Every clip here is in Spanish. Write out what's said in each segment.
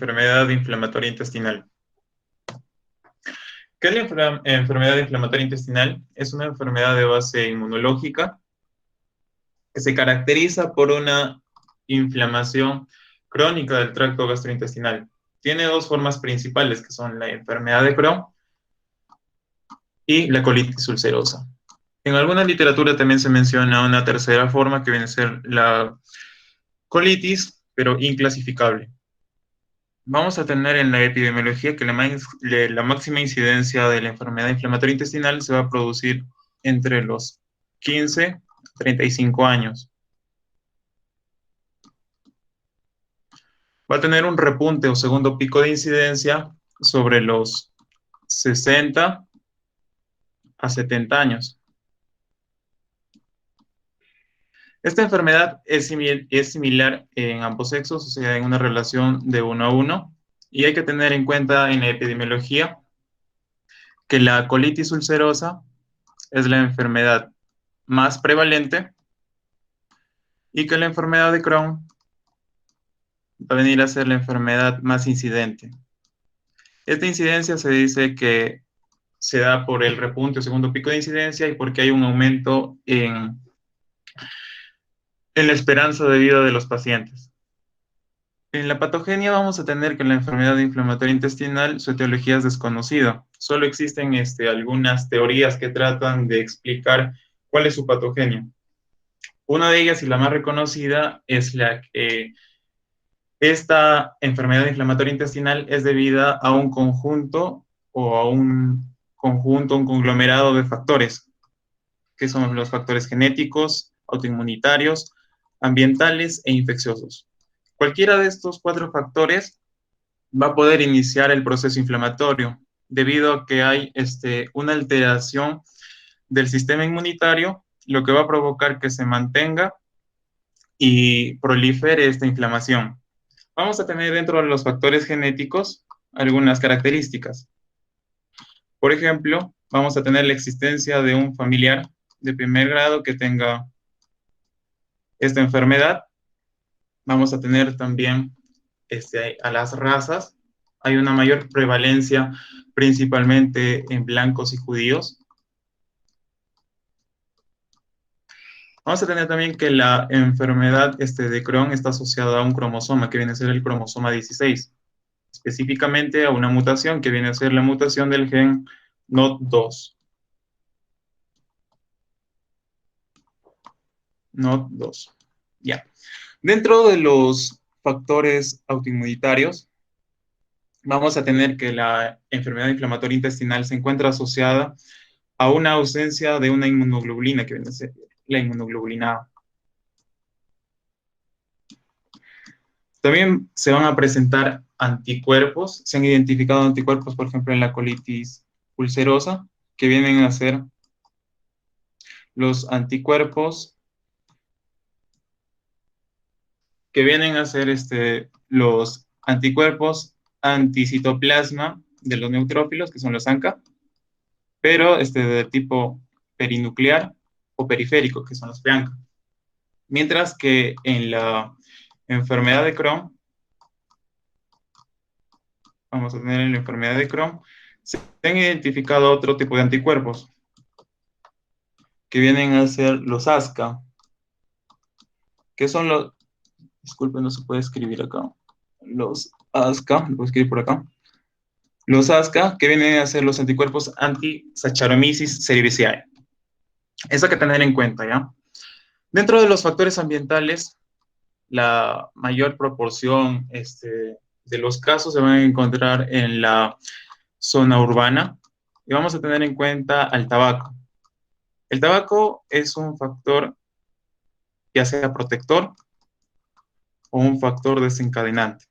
enfermedad inflamatoria intestinal. ¿Qué es la enfermedad inflamatoria intestinal? Es una enfermedad de base inmunológica que se caracteriza por una inflamación crónica del tracto gastrointestinal. Tiene dos formas principales, que son la enfermedad de Crohn y la colitis ulcerosa. En alguna literatura también se menciona una tercera forma que viene a ser la colitis, pero inclasificable. Vamos a tener en la epidemiología que la máxima incidencia de la enfermedad inflamatoria intestinal se va a producir entre los 15 a 35 años. Va a tener un repunte o segundo pico de incidencia sobre los 60 a 70 años. Esta enfermedad es similar en ambos sexos, o sea, en una relación de 1 a 1, y hay que tener en cuenta en la epidemiología que la colitis ulcerosa es la enfermedad más prevalente y que la enfermedad de Crohn va a venir a ser la enfermedad más incidente. Esta incidencia se dice que se da por el repunte o segundo pico de incidencia y porque hay un aumento en la esperanza de vida de los pacientes. En la patogenia vamos a tener que la enfermedad inflamatoria intestinal, su etiología es desconocida. Solo existen algunas teorías que tratan de explicar cuál es su patogenia. Una de ellas, y la más reconocida, es la que esta enfermedad inflamatoria intestinal es debida a un conjunto o a un conglomerado de factores, que son los factores genéticos, autoinmunitarios, ambientales e infecciosos. Cualquiera de estos 4 factores va a poder iniciar el proceso inflamatorio, debido a que hay una alteración del sistema inmunitario, lo que va a provocar que se mantenga y prolifere esta inflamación. Vamos a tener dentro de los factores genéticos algunas características. Por ejemplo, vamos a tener la existencia de un familiar de primer grado que tenga esta enfermedad. Vamos a tener también a las razas. Hay una mayor prevalencia principalmente en blancos y judíos. Vamos a tener también que la enfermedad de Crohn está asociada a un cromosoma que viene a ser el cromosoma 16, específicamente a una mutación que viene a ser la mutación del gen NOT2. NOT2. Ya. Dentro de los factores autoinmunitarios, vamos a tener que la enfermedad inflamatoria intestinal se encuentra asociada a una ausencia de una inmunoglobulina, que viene a ser la inmunoglobulina A. También se van a presentar anticuerpos. Se han identificado anticuerpos, por ejemplo, en la colitis ulcerosa, que vienen a ser los anticuerpos los anticuerpos anticitoplasma de los neutrófilos, que son los ANCA, pero de tipo perinuclear o periférico, que son los PANCA. Mientras que en la enfermedad de Crohn, vamos a tener en la enfermedad de Crohn, se han identificado otro tipo de anticuerpos, que vienen a ser los ASCA, que son los, disculpen, no se puede escribir acá, los ASCA, lo voy a escribir por acá, los ASCA, que vienen a ser los anticuerpos anti-Saccharomyces cerevisiae. Eso hay que tener en cuenta, ¿ya? Dentro de los factores ambientales, la mayor proporción de los casos se van a encontrar en la zona urbana, y vamos a tener en cuenta al tabaco. El tabaco es un factor ya sea protector o un factor desencadenante.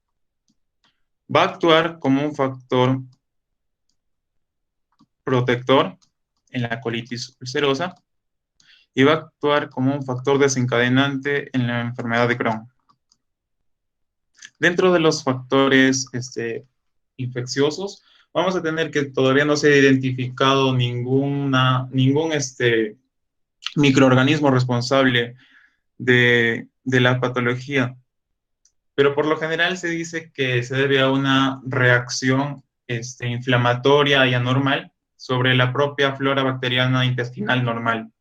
Va a actuar como un factor protector en la colitis ulcerosa y va a actuar como un factor desencadenante en la enfermedad de Crohn. Dentro de los factores infecciosos, vamos a tener que todavía no se ha identificado ningún microorganismo responsable de la patología. pero por lo general se dice que se debe a una reacción inflamatoria y anormal sobre la propia flora bacteriana intestinal normal.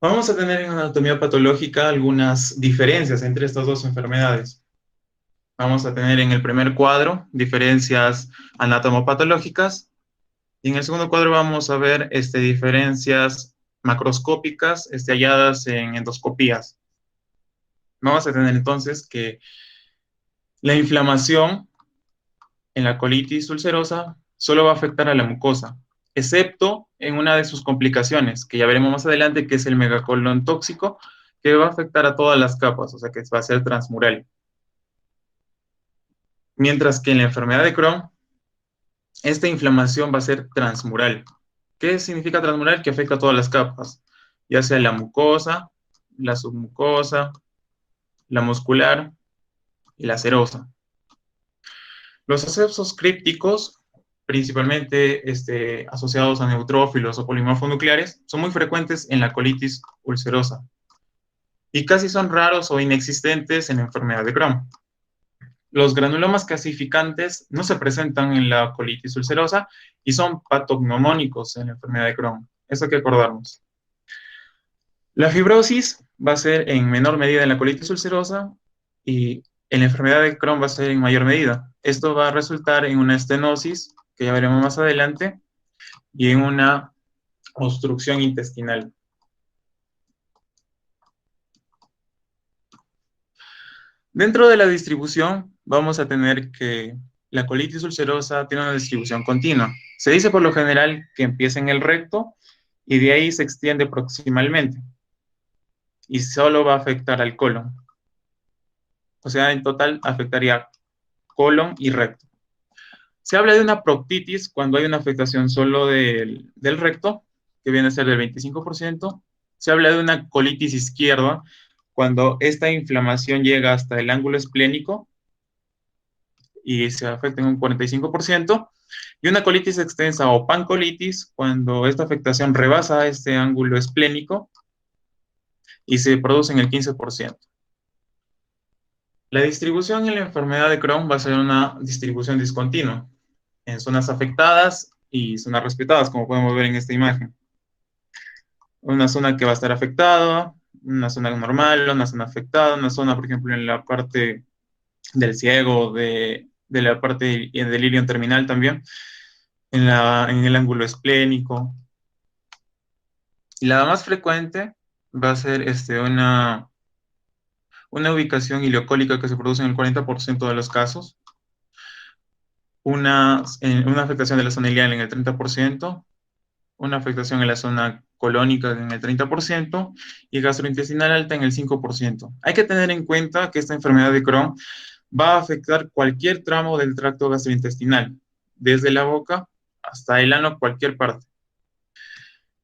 Vamos a tener en anatomía patológica algunas diferencias entre estas dos enfermedades. Vamos a tener en el primer cuadro diferencias anatomopatológicas y en el segundo cuadro vamos a ver diferencias macroscópicas halladas en endoscopías. Vamos a tener entonces que la inflamación en la colitis ulcerosa solo va a afectar a la mucosa, excepto en una de sus complicaciones, que ya veremos más adelante, que es el megacolon tóxico, que va a afectar a todas las capas, o sea que va a ser transmural. Mientras que en la enfermedad de Crohn, esta inflamación va a ser transmural. ¿Qué significa transmural? Que afecta a todas las capas, ya sea la mucosa, la submucosa, la muscular y la serosa. Los abscesos crípticos, principalmente asociados a neutrófilos o polimorfonucleares, son muy frecuentes en la colitis ulcerosa y casi son raros o inexistentes en la enfermedad de Crohn. Los granulomas calcificantes no se presentan en la colitis ulcerosa y son patognomónicos en la enfermedad de Crohn. Eso hay que acordarnos. La fibrosis va a ser en menor medida en la colitis ulcerosa y en la enfermedad de Crohn va a ser en mayor medida. Esto va a resultar en una estenosis, que ya veremos más adelante, y en una obstrucción intestinal. Dentro de la distribución, vamos a tener que la colitis ulcerosa tiene una distribución continua. Se dice por lo general que empieza en el recto y de ahí se extiende proximalmente y solo va a afectar al colon. O sea, en total afectaría colon y recto. Se habla de una proctitis cuando hay una afectación solo del recto, que viene a ser del 25%. Se habla de una colitis izquierda cuando esta inflamación llega hasta el ángulo esplénico y se afecta en un 45%. Y una colitis extensa o pancolitis cuando esta afectación rebasa este ángulo esplénico y se produce en el 15%. La distribución en la enfermedad de Crohn va a ser una distribución discontinua en zonas afectadas y zonas respetadas, como podemos ver en esta imagen. Una zona que va a estar afectada, una zona normal, una zona afectada, una zona, por ejemplo, en la parte del ciego, de la parte del ilion terminal también, en el ángulo esplénico. Y la más frecuente va a ser una ubicación ileocólica que se produce en el 40% de los casos, una afectación de la zona ilial en el 30%, una afectación en la zona colónica en el 30% y gastrointestinal alta en el 5%. Hay que tener en cuenta que esta enfermedad de Crohn va a afectar cualquier tramo del tracto gastrointestinal, desde la boca hasta el ano, cualquier parte.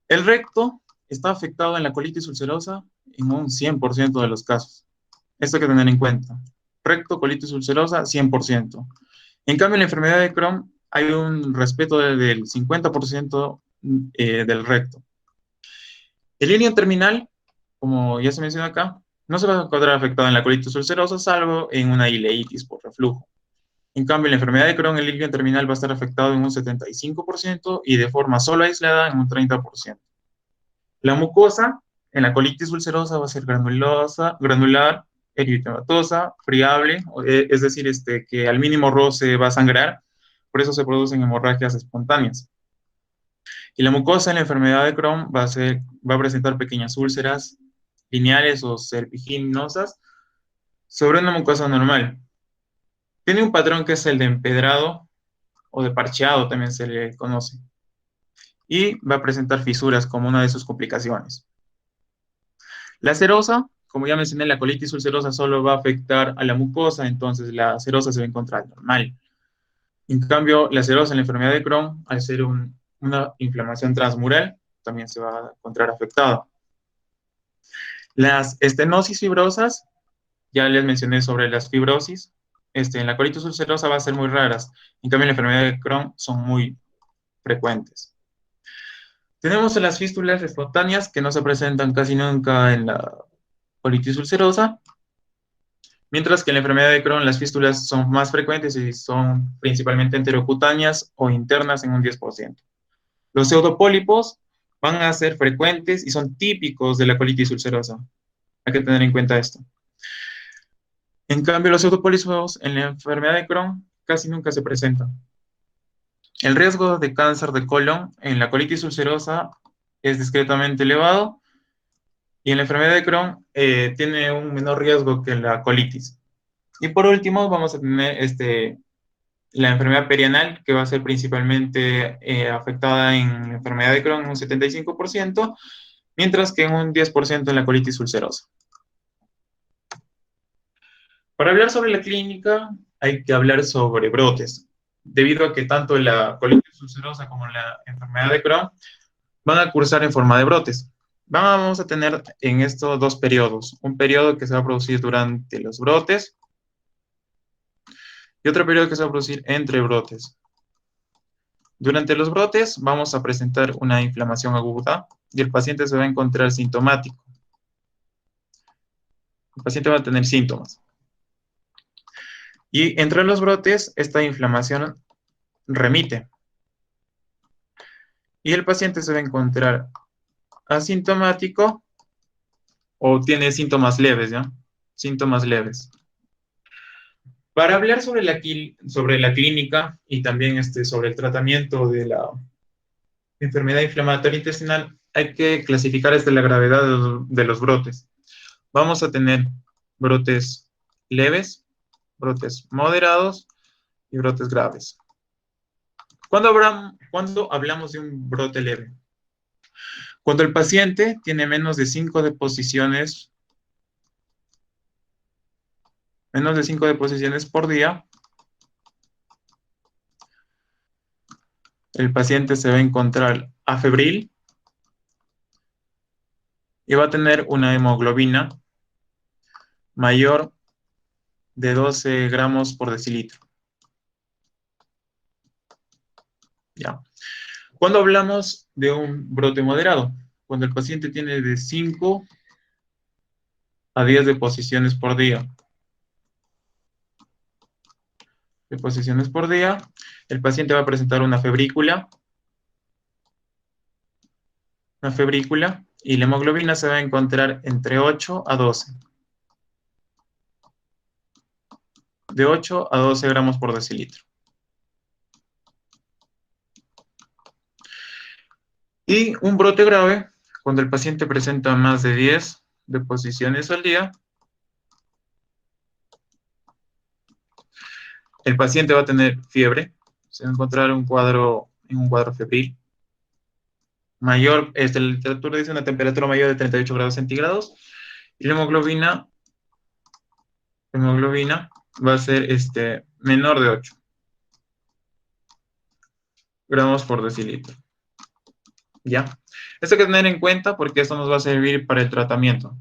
El recto está afectado en la colitis ulcerosa en un 100% de los casos. Esto hay que tener en cuenta. Recto, colitis ulcerosa, 100%. En cambio, en la enfermedad de Crohn hay un respeto del 50% del recto. El ilion terminal, como ya se menciona acá, no se va a encontrar afectado en la colitis ulcerosa, salvo en una ileitis por reflujo. En cambio, en la enfermedad de Crohn, el ilion terminal va a estar afectado en un 75% y de forma solo aislada en un 30%. La mucosa en la colitis ulcerosa va a ser granular, eritematosa, friable, es decir, que al mínimo roce va a sangrar, por eso se producen hemorragias espontáneas. Y la mucosa en la enfermedad de Crohn va a presentar pequeñas úlceras lineales o serpiginosas sobre una mucosa normal. Tiene un patrón que es el de empedrado o de parcheado, también se le conoce. Y va a presentar fisuras como una de sus complicaciones. La serosa, como ya mencioné, la colitis ulcerosa solo va a afectar a la mucosa, entonces la serosa se va a encontrar normal. En cambio, la serosa en la enfermedad de Crohn, al ser una inflamación transmural, también se va a encontrar afectada. Las estenosis fibrosas, ya les mencioné sobre las fibrosis, en la colitis ulcerosa va a ser muy raras, en cambio en la enfermedad de Crohn son muy frecuentes. Tenemos las fístulas espontáneas que no se presentan casi nunca en la colitis ulcerosa, mientras que en la enfermedad de Crohn las fístulas son más frecuentes y son principalmente enterocutáneas o internas en un 10%. Los pseudopólipos van a ser frecuentes y son típicos de la colitis ulcerosa. Hay que tener en cuenta esto. En cambio, los pseudopólipos en la enfermedad de Crohn casi nunca se presentan. El riesgo de cáncer de colon en la colitis ulcerosa es discretamente elevado y en la enfermedad de Crohn tiene un menor riesgo que la colitis. Y por último, vamos a tener la enfermedad perianal, que va a ser principalmente afectada en la enfermedad de Crohn en un 75%, mientras que en un 10% en la colitis ulcerosa. Para hablar sobre la clínica, hay que hablar sobre brotes, debido a que tanto la colitis ulcerosa como la enfermedad de Crohn van a cursar en forma de brotes. Vamos a tener en estos dos periodos, un periodo que se va a producir durante los brotes y otro periodo que se va a producir entre brotes. Durante los brotes vamos a presentar una inflamación aguda y el paciente se va a encontrar sintomático. El paciente va a tener síntomas. Y entre los brotes, esta inflamación remite. Y el paciente se va a encontrar asintomático o tiene síntomas leves, ¿ya? Síntomas leves. Para hablar sobre la clínica y también sobre el tratamiento de la enfermedad inflamatoria intestinal, hay que clasificar la gravedad de los brotes. Vamos a tener brotes leves, brotes moderados y brotes graves. ¿Cuándo hablamos de un brote leve? Cuando el paciente tiene menos de 5 deposiciones por día, el paciente se va a encontrar afebril y va a tener una hemoglobina mayor de 12 gramos por decilitro. ¿Ya? ¿Cuándo hablamos de un brote moderado? Cuando el paciente tiene de 5 a 10 deposiciones por día. Deposiciones por día, el paciente va a presentar una febrícula y la hemoglobina se va a encontrar entre 8 a 12. De 8 a 12 gramos por decilitro. Y un brote grave, cuando el paciente presenta más de 10 deposiciones al día, el paciente va a tener fiebre, se va a encontrar en un cuadro febril, mayor, la literatura dice una temperatura mayor de 38 grados centígrados, y la hemoglobina va a ser menor de 8 gramos por decilitro. ¿Ya? Esto hay que tener en cuenta porque esto nos va a servir para el tratamiento.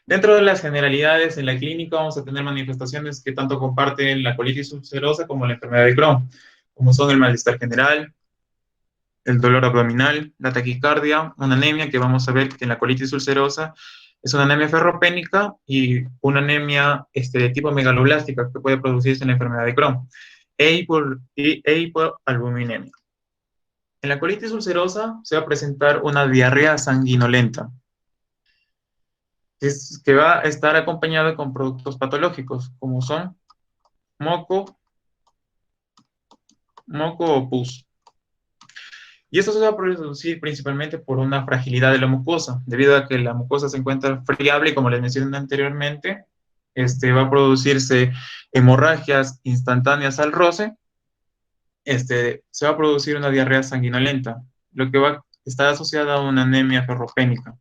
Dentro de las generalidades en la clínica vamos a tener manifestaciones que tanto comparten la colitis ulcerosa como la enfermedad de Crohn, como son el malestar general, el dolor abdominal, la taquicardia, una anemia que vamos a ver que en la colitis ulcerosa es una anemia ferropénica y una anemia de tipo megaloblástica que puede producirse en la enfermedad de Crohn, e hipoalbuminemia. En la colitis ulcerosa se va a presentar una diarrea sanguinolenta, que va a estar acompañada con productos patológicos, como son moco o pus. Y esto se va a producir principalmente por una fragilidad de la mucosa, debido a que la mucosa se encuentra friable y como les mencioné anteriormente, va a producirse hemorragias instantáneas al roce, se va a producir una diarrea sanguinolenta, lo que va a estar asociada a una anemia ferropénica.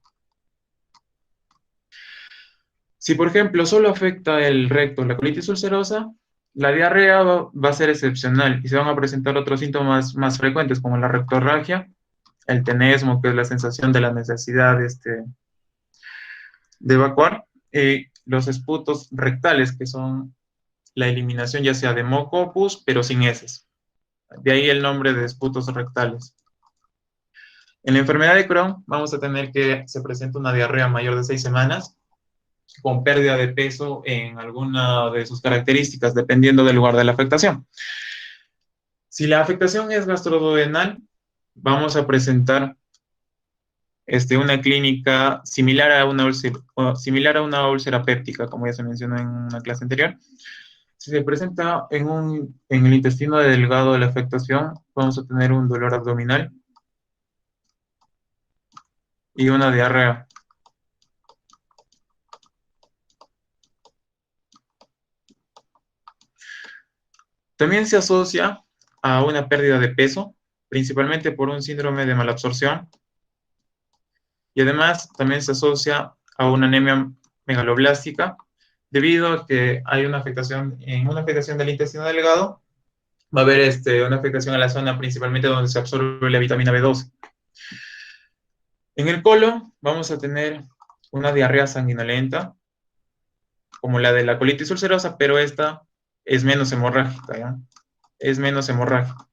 Si, por ejemplo, solo afecta el recto, la colitis ulcerosa, la diarrea va a ser excepcional y se van a presentar otros síntomas más frecuentes, como la rectorragia, el tenesmo, que es la sensación de la necesidad de evacuar, y los esputos rectales, que son la eliminación ya sea de moco o pus, pero sin heces. De ahí el nombre de esputos rectales. En la enfermedad de Crohn vamos a tener que se presenta una diarrea mayor de 6 semanas, con pérdida de peso en alguna de sus características, dependiendo del lugar de la afectación. Si la afectación es gastroduodenal, vamos a presentar una clínica similar a una úlcera péptica, como ya se mencionó en una clase anterior. Si se presenta en el intestino delgado de la afectación, vamos a tener un dolor abdominal y una diarrea. También se asocia a una pérdida de peso, principalmente por un síndrome de malabsorción, y además también se asocia a una anemia megaloblástica, debido a que hay una afectación del intestino delgado, va a haber una afectación a la zona principalmente donde se absorbe la vitamina B12. En el colon vamos a tener una diarrea sanguinolenta, como la de la colitis ulcerosa, pero esta es menos hemorrágica, ¿ya? Es menos hemorrágica.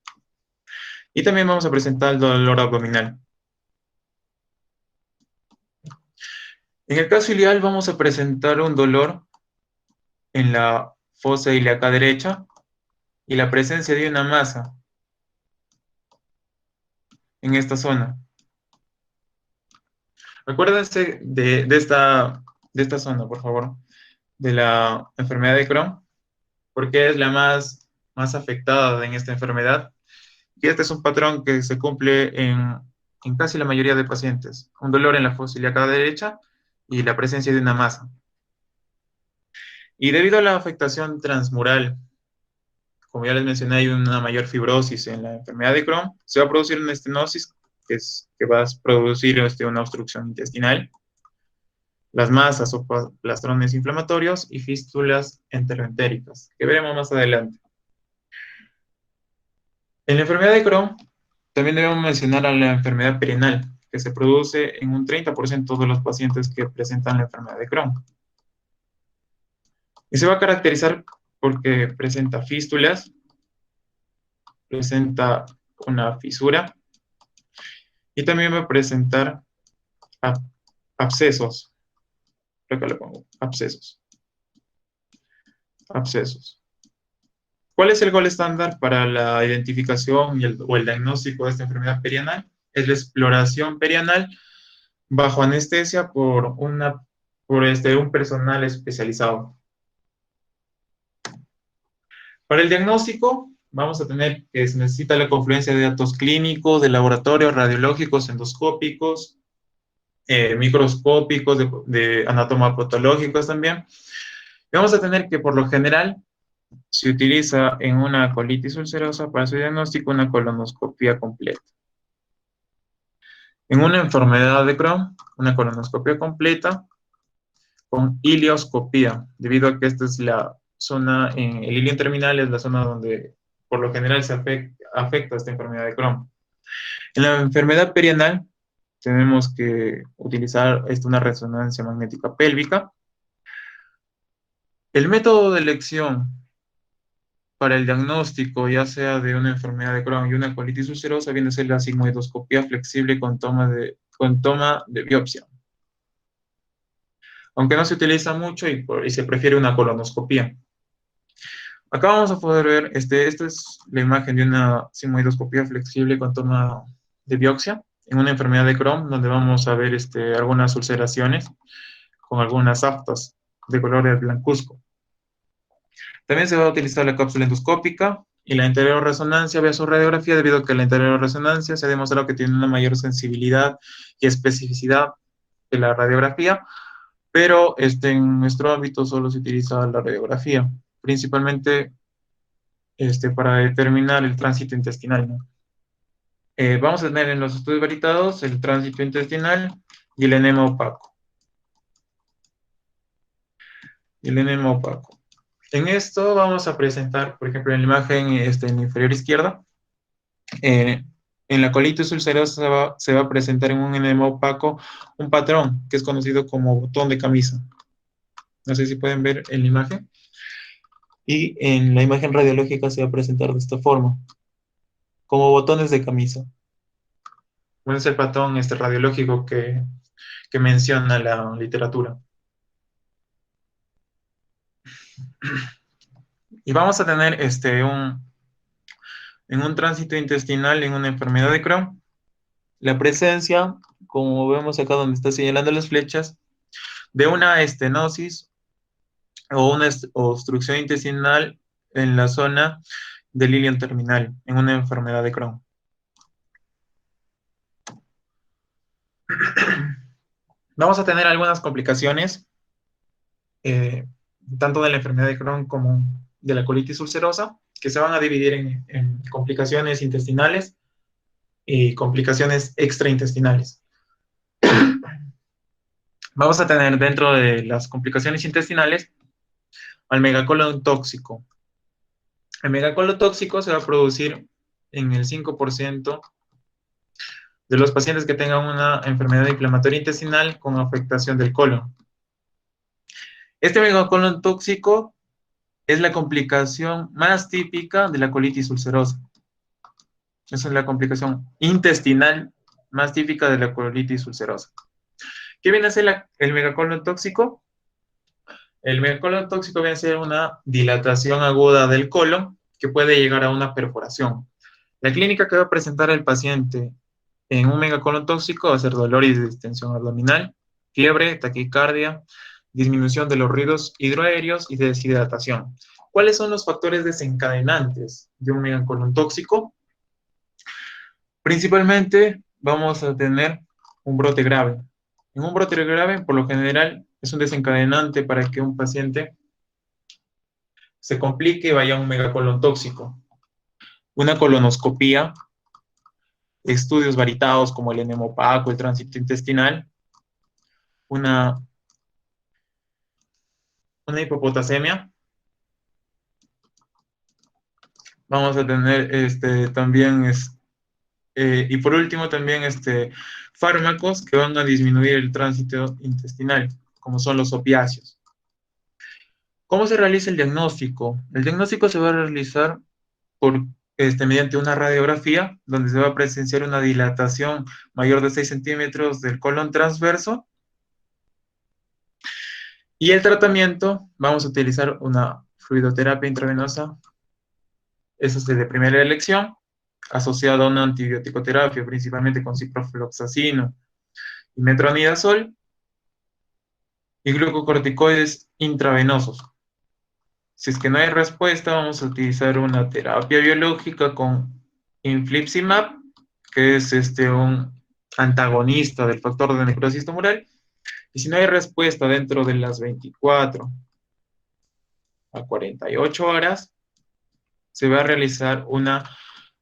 Y también vamos a presentar el dolor abdominal. En el caso ilial vamos a presentar un dolor en la fosa ilíaca derecha y la presencia de una masa en esta zona. Acuérdense de esta zona, por favor, de la enfermedad de Crohn, porque es la más afectada en esta enfermedad. Y este es un patrón que se cumple en casi la mayoría de pacientes. Un dolor en la fosa ilíaca derecha y la presencia de una masa. Y debido a la afectación transmural, como ya les mencioné, hay una mayor fibrosis en la enfermedad de Crohn, se va a producir una estenosis que va a producir una obstrucción intestinal, las masas o plastrones inflamatorios y fístulas enteroentéricas, que veremos más adelante. En la enfermedad de Crohn, también debemos mencionar a la enfermedad perianal, que se produce en un 30% de los pacientes que presentan la enfermedad de Crohn. Y se va a caracterizar porque presenta fístulas, presenta una fisura y también va a presentar abscesos. Acá le pongo abscesos. Abscesos. ¿Cuál es el gol estándar para la identificación o el diagnóstico de esta enfermedad perianal? Es la exploración perianal bajo anestesia por un personal especializado. Para el diagnóstico, vamos a tener que se necesita la confluencia de datos clínicos, de laboratorios, radiológicos, endoscópicos, microscópicos, de anatomopatológicos también. Y vamos a tener que, por lo general, se utiliza en una colitis ulcerosa para su diagnóstico una colonoscopia completa. En una enfermedad de Crohn, una colonoscopia completa con ileoscopía, debido a que esta es la zona, el ilio terminal es la zona donde por lo general se afecta esta enfermedad de Crohn. En la enfermedad perianal tenemos que utilizar una resonancia magnética pélvica. El método de elección para el diagnóstico, ya sea de una enfermedad de Crohn y una colitis ulcerosa, viene a ser la sigmoidoscopía flexible con toma de biopsia. Aunque no se utiliza mucho y se prefiere una colonoscopía. Acá vamos a poder ver, esta es la imagen de una sigmoidoscopía flexible con toma de biopsia en una enfermedad de Crohn, donde vamos a ver algunas ulceraciones con algunas aftas de color blancuzco. También se va a utilizar la cápsula endoscópica y la resonancia vía su radiografía, debido a que la resonancia se ha demostrado que tiene una mayor sensibilidad y especificidad de la radiografía, pero en nuestro ámbito solo se utiliza la radiografía, principalmente para determinar el tránsito intestinal, ¿no? Vamos a tener en los estudios varitados el tránsito intestinal y el enema opaco. En esto vamos a presentar, por ejemplo, en la imagen en la inferior izquierda, en la colitis ulcerosa se va a presentar en un enema opaco un patrón que es conocido como botón de camisa. No sé si pueden ver en la imagen. Y en la imagen radiológica se va a presentar de esta forma, como botones de camisa. Bueno, es el patrón radiológico que menciona la literatura. Y vamos a tener en un tránsito intestinal, en una enfermedad de Crohn, la presencia, como vemos acá donde está señalando las flechas, de una estenosis o una obstrucción intestinal en la zona del ilion terminal, en una enfermedad de Crohn. Vamos a tener algunas complicaciones, eh, tanto de la enfermedad de Crohn como de la colitis ulcerosa, que se van a dividir en complicaciones intestinales y complicaciones extraintestinales. Vamos a tener dentro de las complicaciones intestinales al megacolon tóxico. El megacolon tóxico se va a producir en el 5% de los pacientes que tengan una enfermedad inflamatoria intestinal con afectación del colon. Este megacolon tóxico es la complicación más típica de la colitis ulcerosa. Esa es la complicación intestinal más típica de la colitis ulcerosa. ¿Qué viene a ser el megacolon tóxico? El megacolon tóxico viene a ser una dilatación aguda del colon que puede llegar a una perforación. La clínica que va a presentar el paciente en un megacolon tóxico va a ser dolor y distensión abdominal, fiebre, taquicardia, disminución de los ruidos hidroaéreos y deshidratación. ¿Cuáles son los factores desencadenantes de un megacolon tóxico? Principalmente vamos a tener un brote grave. En un brote grave, por lo general, es un desencadenante para que un paciente se complique y vaya a un megacolon tóxico. Una colonoscopía, estudios varitados como el enema opaco, el tránsito intestinal, una hipopotasemia. Vamos a tener también, y por último también fármacos que van a disminuir el tránsito intestinal, como son los opiáceos. ¿Cómo se realiza el diagnóstico? El diagnóstico se va a realizar mediante una radiografía, donde se va a presenciar una dilatación mayor de 6 centímetros del colon transverso. Y el tratamiento, vamos a utilizar una fluidoterapia intravenosa, eso es de primera elección, asociado a una antibiótico-terapia, principalmente con ciprofloxacino y metronidazol, y glucocorticoides intravenosos. Si es que no hay respuesta, vamos a utilizar una terapia biológica con infliximab, que es un antagonista del factor de necrosis tumoral. Y si no hay respuesta dentro de las 24 a 48 horas, se va a realizar una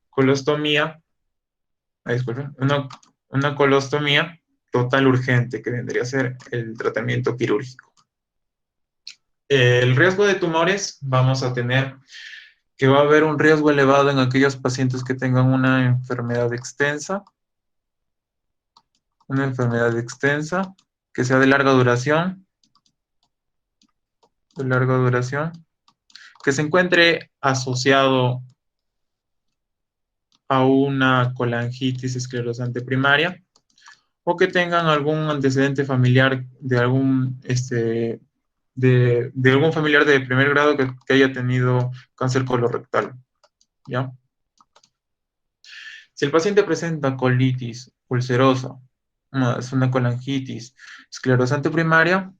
colostomía, disculpen, una colostomía total urgente, que vendría a ser el tratamiento quirúrgico. El riesgo de tumores, vamos a tener que va a haber un riesgo elevado en aquellos pacientes que tengan una enfermedad extensa, que sea de larga duración, que se encuentre asociado a una colangitis esclerosante primaria, o que tengan algún antecedente familiar de algún, de algún familiar de primer grado que haya tenido cáncer colorectal, ¿ya? Si el paciente presenta colitis ulcerosa, es una colangitis esclerosante primaria,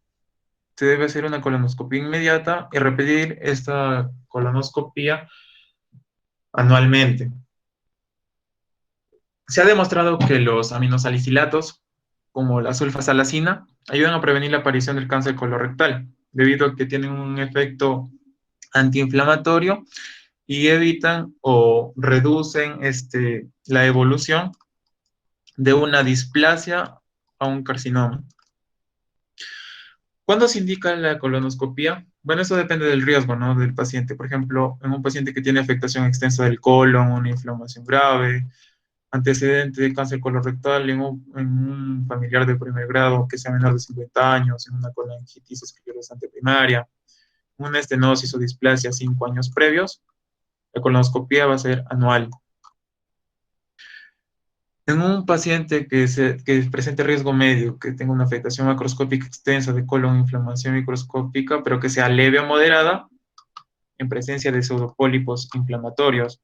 se debe hacer una colonoscopia inmediata y repetir esta colonoscopia anualmente. Se ha demostrado que los aminosalicilatos, como la sulfasalacina, ayudan a prevenir la aparición del cáncer colorectal, debido a que tienen un efecto antiinflamatorio y evitan o reducen la evolución de una displasia a un carcinoma. ¿Cuándo se indica la colonoscopia? Bueno, eso depende del riesgo, ¿no?, del paciente. Por ejemplo, en un paciente que tiene afectación extensa del colon, una inflamación grave, antecedente de cáncer colorectal en un familiar de primer grado que sea menor de 50 años, en una colangitis esclerosante primaria, una estenosis o displasia 5 años previos, la colonoscopia va a ser anual. En un paciente que presente riesgo medio, que tenga una afectación macroscópica extensa de colon, inflamación microscópica, pero que sea leve o moderada, en presencia de pseudopólipos inflamatorios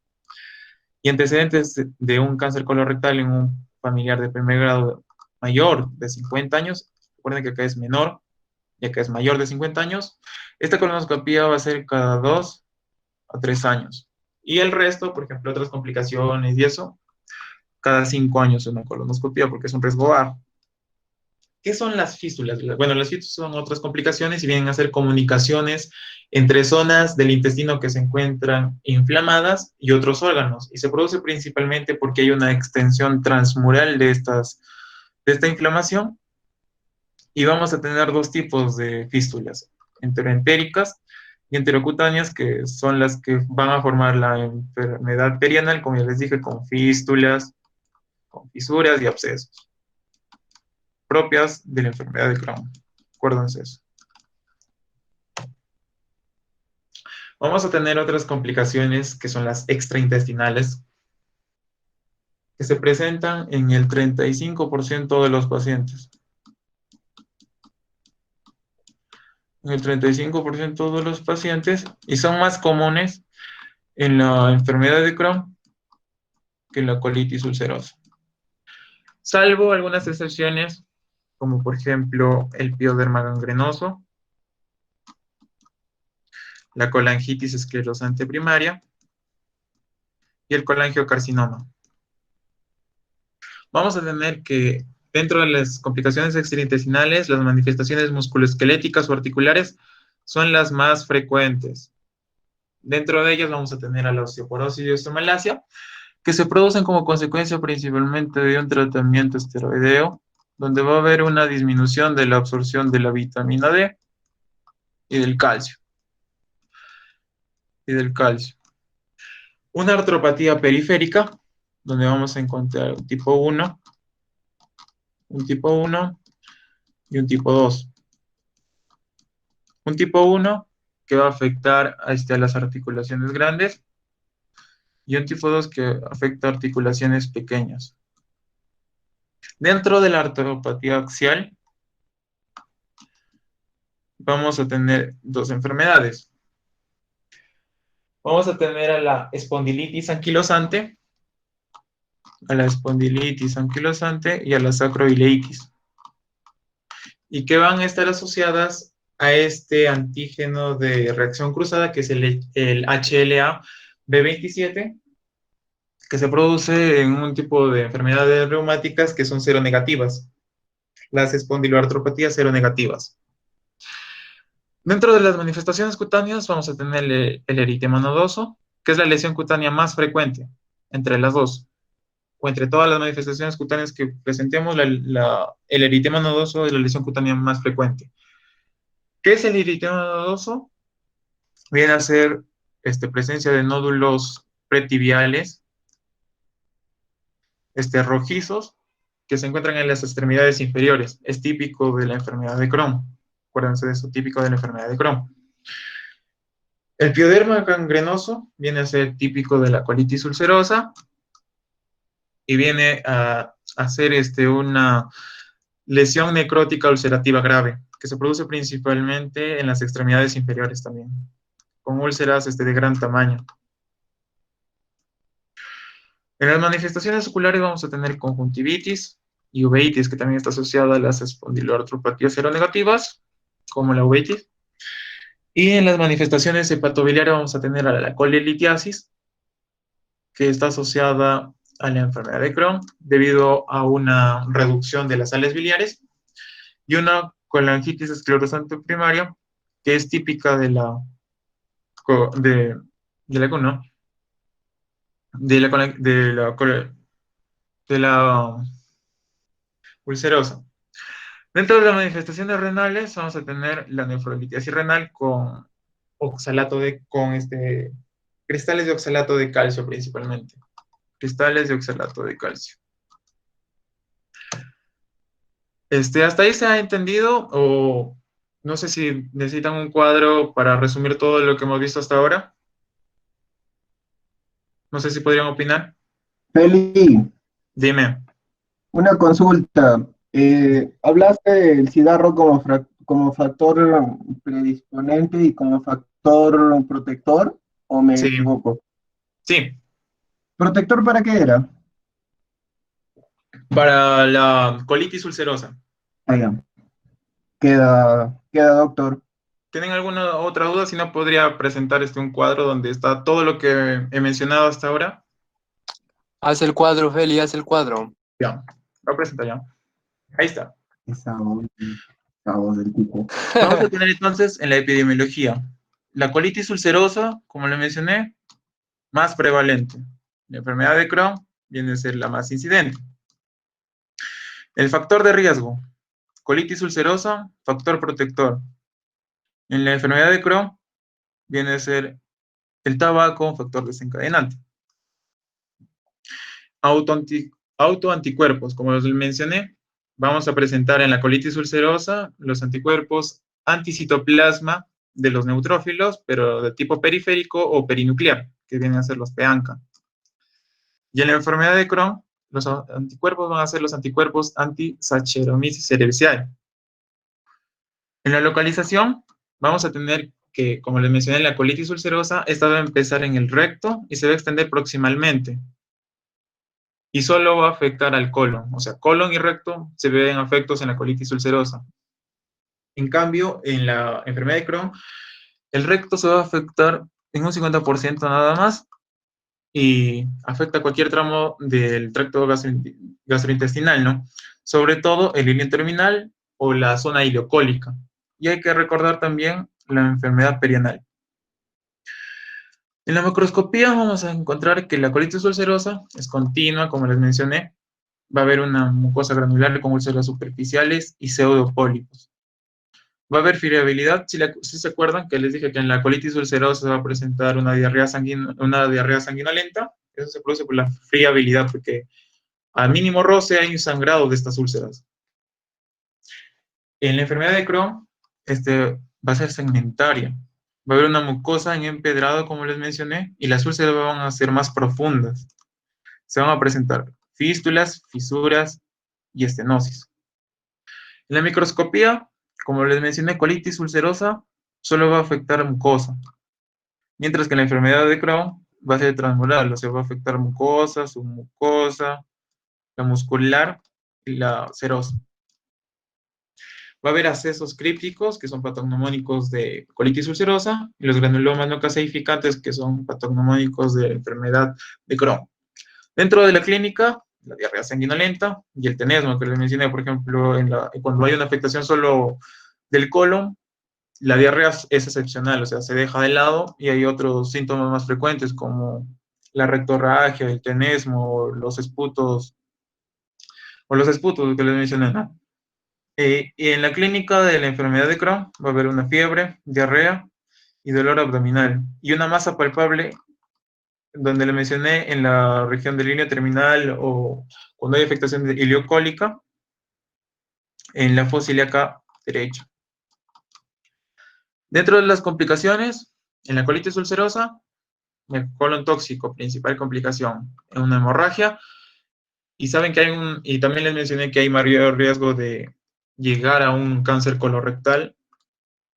y antecedentes de un cáncer colorectal en un familiar de primer grado mayor de 50 años, recuerden que acá es menor, ya que es mayor de 50 años, esta colonoscopia va a ser cada 2 a 3 años. Y el resto, por ejemplo, otras complicaciones y eso, cada 5 años una colonoscopia porque es un riesgo bajo. ¿Qué son las fístulas? Bueno, las fístulas son otras complicaciones y vienen a ser comunicaciones entre zonas del intestino que se encuentran inflamadas y otros órganos. Y se produce principalmente porque hay una extensión transmural de esta inflamación. Y vamos a tener dos tipos de fístulas, enteroentéricas y enterocutáneas, que son las que van a formar la enfermedad perianal, como ya les dije, con fístulas, con fisuras y abscesos propias de la enfermedad de Crohn. Acuérdense eso. Vamos a tener otras complicaciones que son las extraintestinales, que se presentan en el 35% de los pacientes. En el 35% de los pacientes, y son más comunes en la enfermedad de Crohn que en la colitis ulcerosa. Salvo algunas excepciones, como por ejemplo el pioderma gangrenoso, la colangitis esclerosante primaria y el colangiocarcinoma. Vamos a tener que dentro de las complicaciones extraintestinales, las manifestaciones musculoesqueléticas o articulares son las más frecuentes. Dentro de ellas vamos a tener a la osteoporosis y osteomalacia, que se producen como consecuencia principalmente de un tratamiento esteroideo, donde va a haber una disminución de la absorción de la vitamina D y del calcio. Una artropatía periférica, donde vamos a encontrar un tipo 1 y un tipo 2. Un tipo 1 que va a afectar a las articulaciones grandes y un tipo 2 que afecta a articulaciones pequeñas. Dentro de la artropatía axial vamos a tener dos enfermedades. Vamos a tener a la espondilitis anquilosante, y a la sacroileitis, y que van a estar asociadas a este antígeno de reacción cruzada, que es el HLA-B27, que se produce en un tipo de enfermedades reumáticas que son seronegativas, las espondiloartropatías seronegativas. Dentro de las manifestaciones cutáneas vamos a tener el eritema nodoso, que es la lesión cutánea más frecuente entre las dos, o entre todas las manifestaciones cutáneas que presentemos, el eritema nodoso es la lesión cutánea más frecuente. ¿Qué es el eritema nodoso? Viene a ser presencia de nódulos pretibiales rojizos que se encuentran en las extremidades inferiores. Es típico de la enfermedad de Crohn. Acuérdense de eso, típico de la enfermedad de Crohn. El pioderma gangrenoso viene a ser típico de la colitis ulcerosa y viene a ser una lesión necrótica ulcerativa grave, que se produce principalmente en las extremidades inferiores también, con úlceras de gran tamaño. En las manifestaciones oculares vamos a tener conjuntivitis y uveitis, que también está asociada a las espondiloartropatías seronegativas, como la uveitis. Y en las manifestaciones hepatobiliares vamos a tener a la colelitiasis, que está asociada a la enfermedad de Crohn debido a una reducción de las sales biliares, y una colangitis esclerosante primaria, que es típica de la ulcerosa. Dentro de las manifestaciones renales vamos a tener la nefrolitiasis renal con cristales de oxalato de calcio principalmente. Cristales de oxalato de calcio. ¿Hasta ahí se ha entendido? O no sé si necesitan un cuadro para resumir todo lo que hemos visto hasta ahora. No sé si podrían opinar. Feli, Dime. Una consulta. ¿Hablaste del cigarro como factor predisponente y como factor protector? ¿O me Sí, equivoco? sí, ¿Protector para qué era? para la colitis ulcerosa. Ah, ya. Queda, doctor. ¿Tienen alguna otra duda? Si no, podría presentar un cuadro donde está todo lo que he mencionado hasta ahora. Haz el cuadro, Feli, haz el cuadro. Ya, lo voy a presentar ya. Ahí está. Esa voz del tipo. Vamos a tener entonces en la epidemiología la colitis ulcerosa, como le mencioné, más prevalente. La enfermedad de Crohn viene a ser la más incidente. El factor de riesgo, colitis ulcerosa, factor protector. En la enfermedad de Crohn viene a ser el tabaco, factor desencadenante. Autoanti- Autoanticuerpos, como les mencioné, vamos a presentar en la colitis ulcerosa los anticuerpos anticitoplasma de los neutrófilos, pero de tipo periférico o perinuclear, que vienen a ser los PEANCA. Y en la enfermedad de Crohn, los anticuerpos van a ser los anticuerpos anti-Saccharomyces cerevisiae. En la localización, vamos a tener que, como les mencioné, la colitis ulcerosa, esta va a empezar en el recto y se va a extender proximalmente. Y solo va a afectar al colon. O sea, colon y recto se ven afectos en la colitis ulcerosa. En cambio, en la enfermedad de Crohn, el recto se va a afectar en un 50% nada más y afecta cualquier tramo del tracto gastrointestinal, ¿no? Sobre todo el hilio terminal o la zona ileocólica. Y hay que recordar también la enfermedad perianal. En la macroscopía vamos a encontrar que la colitis ulcerosa es continua, como les mencioné. Va a haber una mucosa granular con úlceras superficiales y pseudopólipos. Va a haber friabilidad, si se acuerdan que les dije que en la colitis ulcerosa se va a presentar una diarrea sanguinolenta. Eso se produce por la friabilidad, porque al mínimo roce hay un sangrado de estas úlceras. En la enfermedad de Crohn, va a ser segmentaria. Va a haber una mucosa en empedrado, como les mencioné, y las úlceras van a ser más profundas. Se van a presentar fístulas, fisuras y estenosis. En la microscopía, como les mencioné, colitis ulcerosa solo va a afectar mucosa, mientras que la enfermedad de Crohn va a ser transmural, o sea, va a afectar mucosa, submucosa, la muscular y la serosa. Va a haber accesos crípticos, que son patognomónicos de colitis ulcerosa, y los granulomas no caseificantes, que son patognomónicos de enfermedad de Crohn. Dentro de la clínica, la diarrea sanguinolenta y el tenesmo, que les mencioné, por ejemplo, cuando hay una afectación solo del colon, la diarrea es excepcional, o sea, se deja de lado y hay otros síntomas más frecuentes como la rectorragia, el tenesmo, o los esputos que les mencioné, ¿no? Y en la clínica de la enfermedad de Crohn va a haber una fiebre, diarrea y dolor abdominal y una masa palpable donde le mencioné en la región de línea terminal o cuando hay afectación de ileocólica en la fosa ilíaca derecha. Dentro de las complicaciones, en la colitis ulcerosa, el colon tóxico, principal complicación, en una hemorragia, y saben que y también les mencioné que hay mayor riesgo de llegar a un cáncer colorectal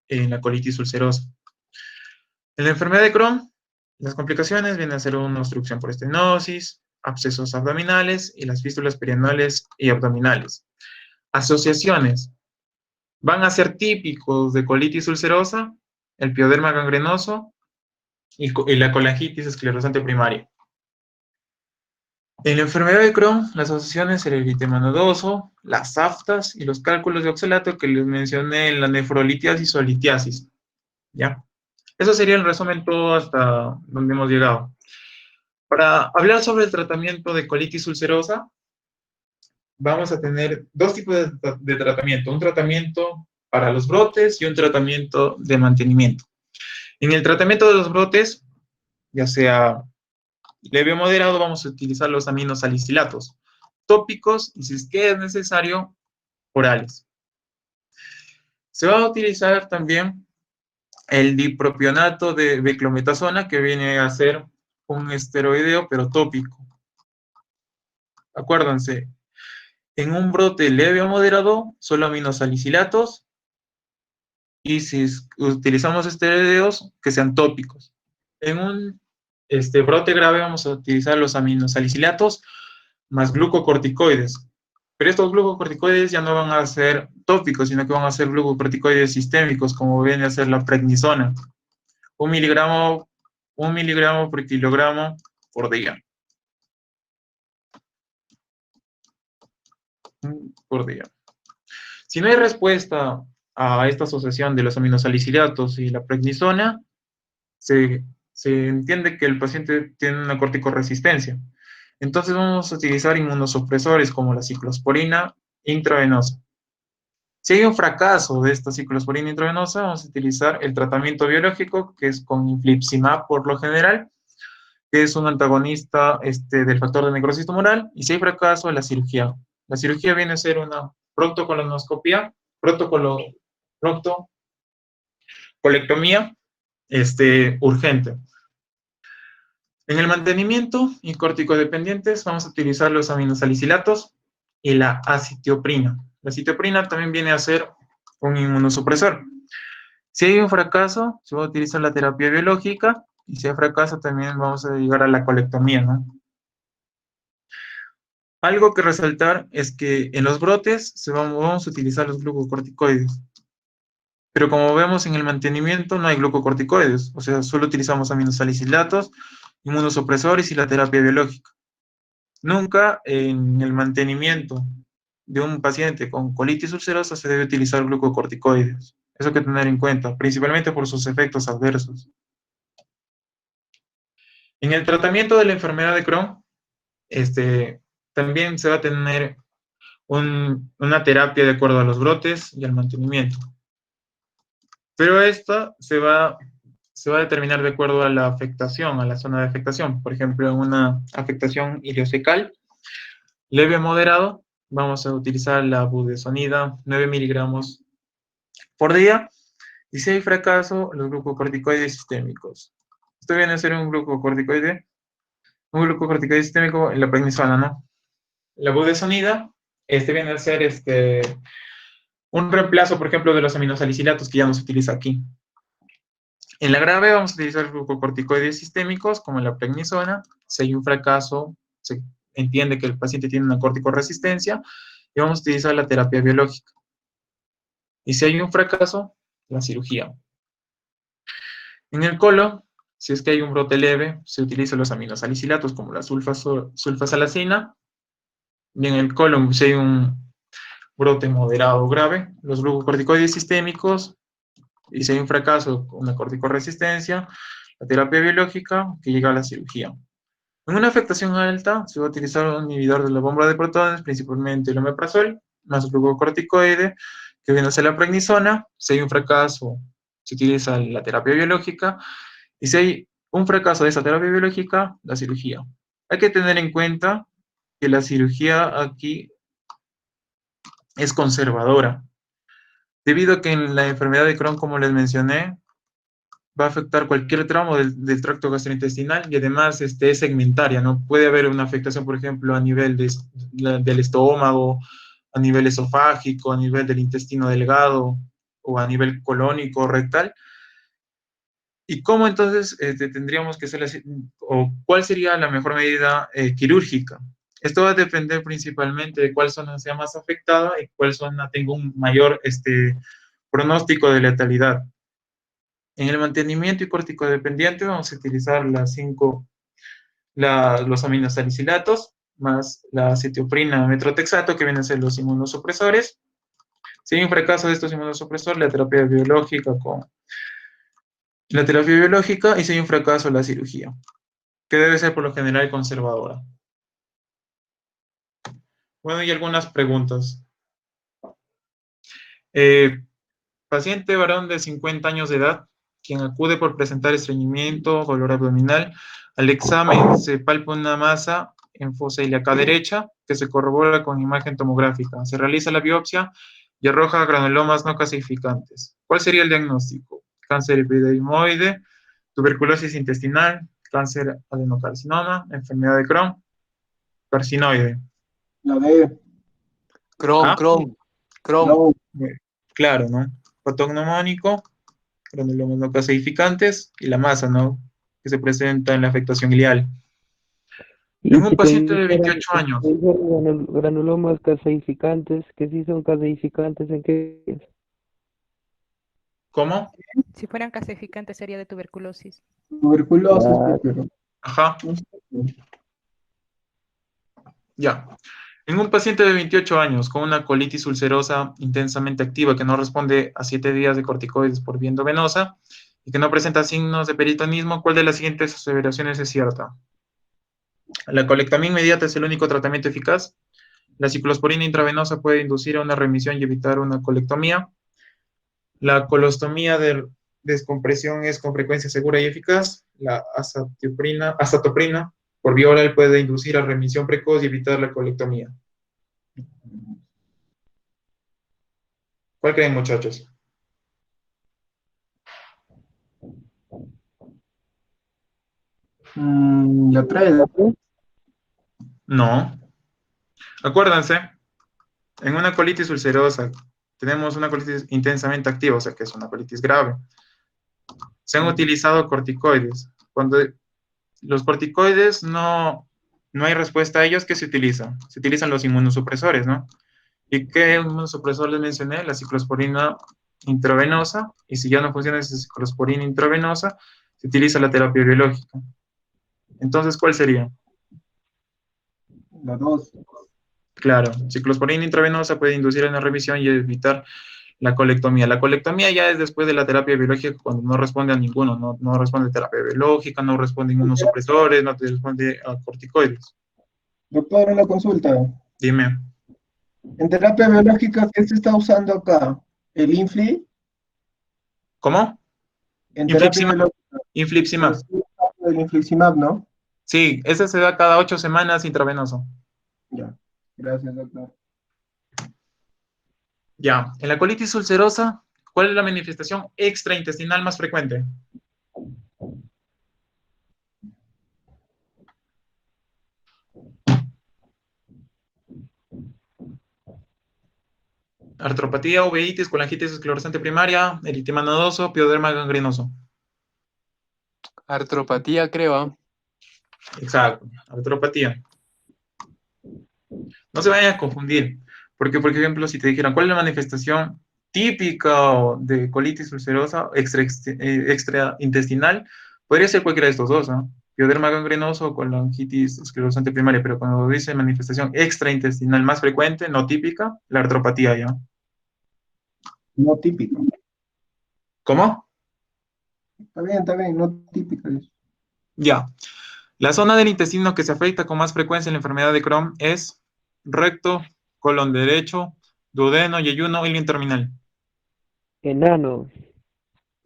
en la colitis ulcerosa. En la enfermedad de Crohn, las complicaciones vienen a ser una obstrucción por estenosis, abscesos abdominales y las fístulas perianales y abdominales. Asociaciones van a ser típicos de colitis ulcerosa, el pioderma gangrenoso y la colangitis esclerosante primaria. En la enfermedad de Crohn, las asociaciones el eritema nodoso, las aftas y los cálculos de oxalato que les mencioné en la nefrolitiasis o litiasis. ¿Ya? Eso sería el resumen todo hasta donde hemos llegado. Para hablar sobre el tratamiento de colitis ulcerosa, vamos a tener dos tipos de tratamiento. Un tratamiento para los brotes y un tratamiento de mantenimiento. En el tratamiento de los brotes, ya sea leve o moderado, vamos a utilizar los aminosalicilatos tópicos y si es que es necesario, orales. Se va a utilizar también el dipropionato de beclometasona, que viene a ser un esteroideo, pero tópico. Acuérdense, En un brote leve o moderado, solo aminosalicilatos, y si utilizamos esteroideos, que sean tópicos. En un brote grave vamos a utilizar los aminosalicilatos más glucocorticoides. Pero estos glucocorticoides ya no van a ser tópicos, sino que van a ser glucocorticoides sistémicos, como viene a ser la prednisona. 1 miligramo por kilogramo por día. Por día. Si no hay respuesta a esta asociación de los aminosalicilatos y la prednisona, se entiende que el paciente tiene una corticoresistencia. Entonces vamos a utilizar inmunosupresores como la ciclosporina intravenosa. Si hay un fracaso de esta ciclosporina intravenosa, vamos a utilizar el tratamiento biológico, que es con infliximab por lo general, que es un antagonista del factor de necrosis tumoral, y si hay fracaso, la cirugía. La cirugía viene a ser una proctocolonoscopia, proctocolectomía urgente. En el mantenimiento y corticodependientes vamos a utilizar los aminosalicilatos y la acitioprina. La acitioprina también viene a ser un inmunosupresor. Si hay un fracaso, se va a utilizar la terapia biológica, y si hay fracaso también vamos a llegar a la colectomía, ¿no? Algo que resaltar es que en los brotes vamos a utilizar los glucocorticoides. Pero como vemos en el mantenimiento no hay glucocorticoides, o sea, solo utilizamos aminosalicilatos, inmunosupresores y la terapia biológica. Nunca en el mantenimiento de un paciente con colitis ulcerosa se debe utilizar glucocorticoides. Eso hay que tener en cuenta, principalmente por sus efectos adversos. En el tratamiento de la enfermedad de Crohn, también se va a tener una terapia de acuerdo a los brotes y al mantenimiento. Pero esta se va a determinar de acuerdo a la afectación, a la zona de afectación. Por ejemplo, en una afectación ileocecal leve o moderado, vamos a utilizar la budesonida 9 miligramos por día. Y si hay fracaso, los glucocorticoides sistémicos. Esto viene a ser un glucocorticoide sistémico en la prednisona, ¿no? La budesonida, viene a ser un reemplazo, por ejemplo, de los aminosalicilatos que ya no se utiliza aquí. En la grave vamos a utilizar glucocorticoides sistémicos como la prednisona. Si hay un fracaso, se entiende que el paciente tiene una corticoresistencia y vamos a utilizar la terapia biológica. Y si hay un fracaso, la cirugía. En el colon, si es que hay un brote leve, se utilizan los aminosalicilatos como la sulfasalacina. Y en el colon, si hay un brote moderado o grave, los glucocorticoides sistémicos. Y si hay un fracaso, una corticoresistencia, la terapia biológica, que llega a la cirugía. En una afectación alta, se va a utilizar un inhibidor de la bomba de protones, principalmente el omeprazol, más glucocorticoide, que viene a ser la prednisona. Si hay un fracaso, se utiliza la terapia biológica. Y si hay un fracaso de esa terapia biológica, la cirugía. Hay que tener en cuenta que la cirugía aquí es conservadora, debido a que en la enfermedad de Crohn, como les mencioné, va a afectar cualquier tramo del tracto gastrointestinal y además es segmentaria, ¿no? Puede haber una afectación, por ejemplo, a nivel del estómago, a nivel esofágico, a nivel del intestino delgado o a nivel colónico, rectal. ¿Y cómo entonces tendríamos que hacer, o cuál sería la mejor medida quirúrgica? Esto va a depender principalmente de cuál zona sea más afectada y cuál zona tenga un mayor pronóstico de letalidad. En el mantenimiento y corticodependiente vamos a utilizar los aminosalicilatos más la acetioprina metrotexato, que vienen a ser los inmunosupresores. Si hay un fracaso de estos inmunosupresores, la terapia biológica y si hay un fracaso, la cirugía, que debe ser por lo general conservadora. Bueno, y algunas preguntas. Paciente varón de 50 años de edad, quien acude por presentar estreñimiento, dolor abdominal. Al examen se palpa una masa en fosa ilíaca derecha que se corrobora con imagen tomográfica. Se realiza la biopsia y arroja granulomas no calcificantes. ¿Cuál sería el diagnóstico? Cáncer epidermoide, tuberculosis intestinal, cáncer adenocarcinoma, enfermedad de Crohn, carcinoide. La D. Crohn, ¿Ah? Crohn, Crohn. No, Claro, ¿no? Patognomónico, granulomas no caseificantes y la masa, ¿no? Que se presenta en la afectación ileal. En Y un si te paciente de dijeran, 28 años, granulomas caseificantes, que sí son caseificantes, ¿en qué es? ¿cómo? Si fueran caseificantes sería de tuberculosis. tuberculosis, Ah, pero Ajá, no sé. ya. En un paciente de 28 años con una colitis ulcerosa intensamente activa que no responde a 7 días de corticoides por vía endovenosa y que no presenta signos de peritonismo, ¿cuál de las siguientes aseveraciones es cierta? La colectomía inmediata es el único tratamiento eficaz. La ciclosporina intravenosa puede inducir a una remisión y evitar una colectomía. La colostomía de descompresión es con frecuencia segura y eficaz. La azatoprina por vía oral puede inducir a remisión precoz y evitar la colectomía. ¿Cuál creen, muchachos? La 3, No. Acuérdense, en una colitis ulcerosa tenemos una colitis intensamente activa, o sea que es una colitis grave. Se han utilizado corticoides. Cuando los corticoides no hay respuesta a ellos, ¿qué se utiliza? Se utilizan los inmunosupresores, ¿no? ¿Y qué inmunosupresor les mencioné? La ciclosporina intravenosa, y si ya no funciona esa ciclosporina intravenosa, se utiliza la terapia biológica. Entonces, ¿cuál sería? la 2. Claro, ciclosporina intravenosa puede inducir una remisión y evitar la colectomía. La colectomía ya es después de la terapia biológica cuando no responde a ninguno, no responde a terapia biológica, no responde a inmunosupresores, no te responde a corticoides. Doctor, una consulta. Dime, En terapia biológica, ¿qué se está usando acá? ¿El Infli? ¿cómo? En terapia Infliximab, biológica, infliximab. se está usando el infliximab, ¿no? Sí, ese se da cada 8 semanas intravenoso. Ya, gracias, doctor. Ya, en la colitis ulcerosa, ¿cuál es la manifestación extraintestinal más frecuente? Artropatía, uveitis, colangitis esclerosante primaria, eritema nodoso, pioderma gangrenoso. Artropatía, creo. Exacto, artropatía. No se vayan a confundir, porque, por ejemplo, si te dijeran cuál es la manifestación típica de colitis ulcerosa extraintestinal, podría ser cualquiera de estos dos, ¿no? Pioderma gangrenoso o colangitis esclerosante primaria, pero cuando dice manifestación extraintestinal más frecuente, no típica, la artropatía, ¿ya? No típico. ¿Cómo? Está bien, no típico. Ya. La zona del intestino que se afecta con más frecuencia en la enfermedad de Crohn es recto, colon derecho, duodeno, yeyuno, ilio terminal. enano.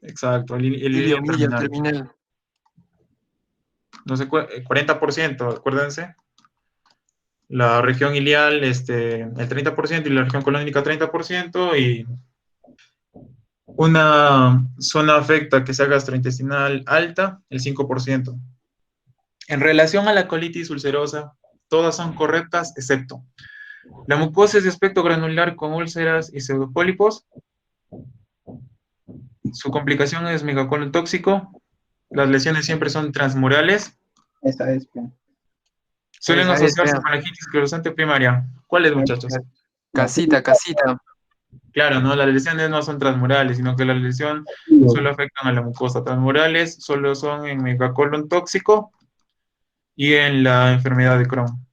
Exacto, el Ilio, ilio milio, terminal. terminal. No sé, 40%, acuérdense. La región ilial, el 30% y la región colónica 30%, y una zona afecta que sea gastrointestinal alta, el 5%. En relación a la colitis ulcerosa, todas son correctas, excepto la mucosis de aspecto granular con úlceras y pseudopólipos. Su complicación es megacolon tóxico. Las lesiones siempre son transmurales. Esa es. Pues. Suelen Esa es, asociarse vea. con la colitis esclerosante primaria. ¿Cuáles, muchachos? Casita, casita. Claro, ¿no? Las lesiones no son transmurales, sino que la lesión solo afectan a la mucosa. Transmurales solo son en megacolon tóxico y en la enfermedad de Crohn.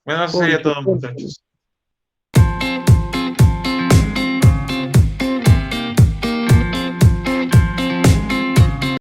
Bueno, eso sería todo, muchachos.